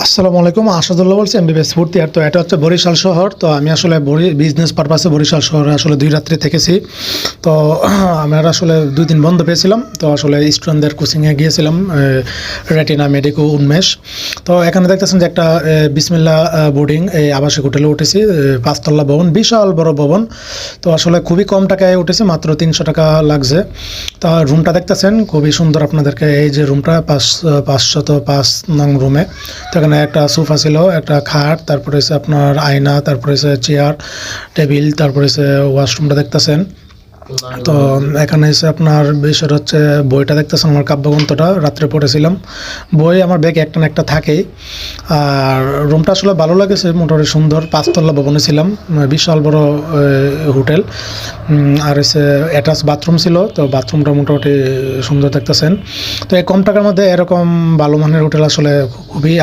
আসসালামু আলাইকুম, আসাদুল্লাহ বলছি, এমবিবিএস ফোর্থ ইয়ার। তো এটা হচ্ছে বরিশাল শহর। তো আমি আসলে বিজনেস পারপাসে বরিশাল শহরে আসলে 2 রাত্রি থেকেছি। তো আমার আসলে 2 দিন বন্ধ পেয়েছিলাম। তো আসলে স্টুডেন্টদের কোচিংয়ে গিয়েছিলাম, রেটিনা মেডিকো উন্মেষ। তো এখানে দেখতেছেন যে একটা বিসমিল্লা বোর্ডিং এই আবাসিক হোটেলে উঠেছি। 5 তলা ভবন, বিশাল বড় ভবন। তো আসলে খুবই কম টাকায় উঠেছে, মাত্র 300 টাকা লাগছে। তা রুমটা দেখতেছেন খুবই সুন্দর। আপনাদেরকে এই যে রুমটা 505 নং রুমে। তো এখানে একটা সোফা ছিল, একটা খাট, তারপরে হচ্ছে আপনার আয়না, তারপরে হচ্ছে চেয়ার টেবিল, তারপরে হচ্ছে ওয়াশরুমটা দেখতেছেন। তো এখানে এসে আপনার বিষয় হচ্ছে বইটা দেখতেছেন, আমার কাব্যগ্রন্থটা রাত্রে পড়েছিলাম। বই আমার ব্যাগে একটা না একটা থাকেই। আর রুমটা আসলে ভালো লাগেছে, মোটামুটি সুন্দর। 5 তলা ভবনে ছিলাম, বিশাল বড় হোটেল। আর হচ্ছে অ্যাটাচ বাথরুম ছিল। তো বাথরুমটা মোটামুটি সুন্দর দেখতেছেন। তো এই কম টাকার মধ্যে এরকম ভালো মানের হোটেল আসলে খুবই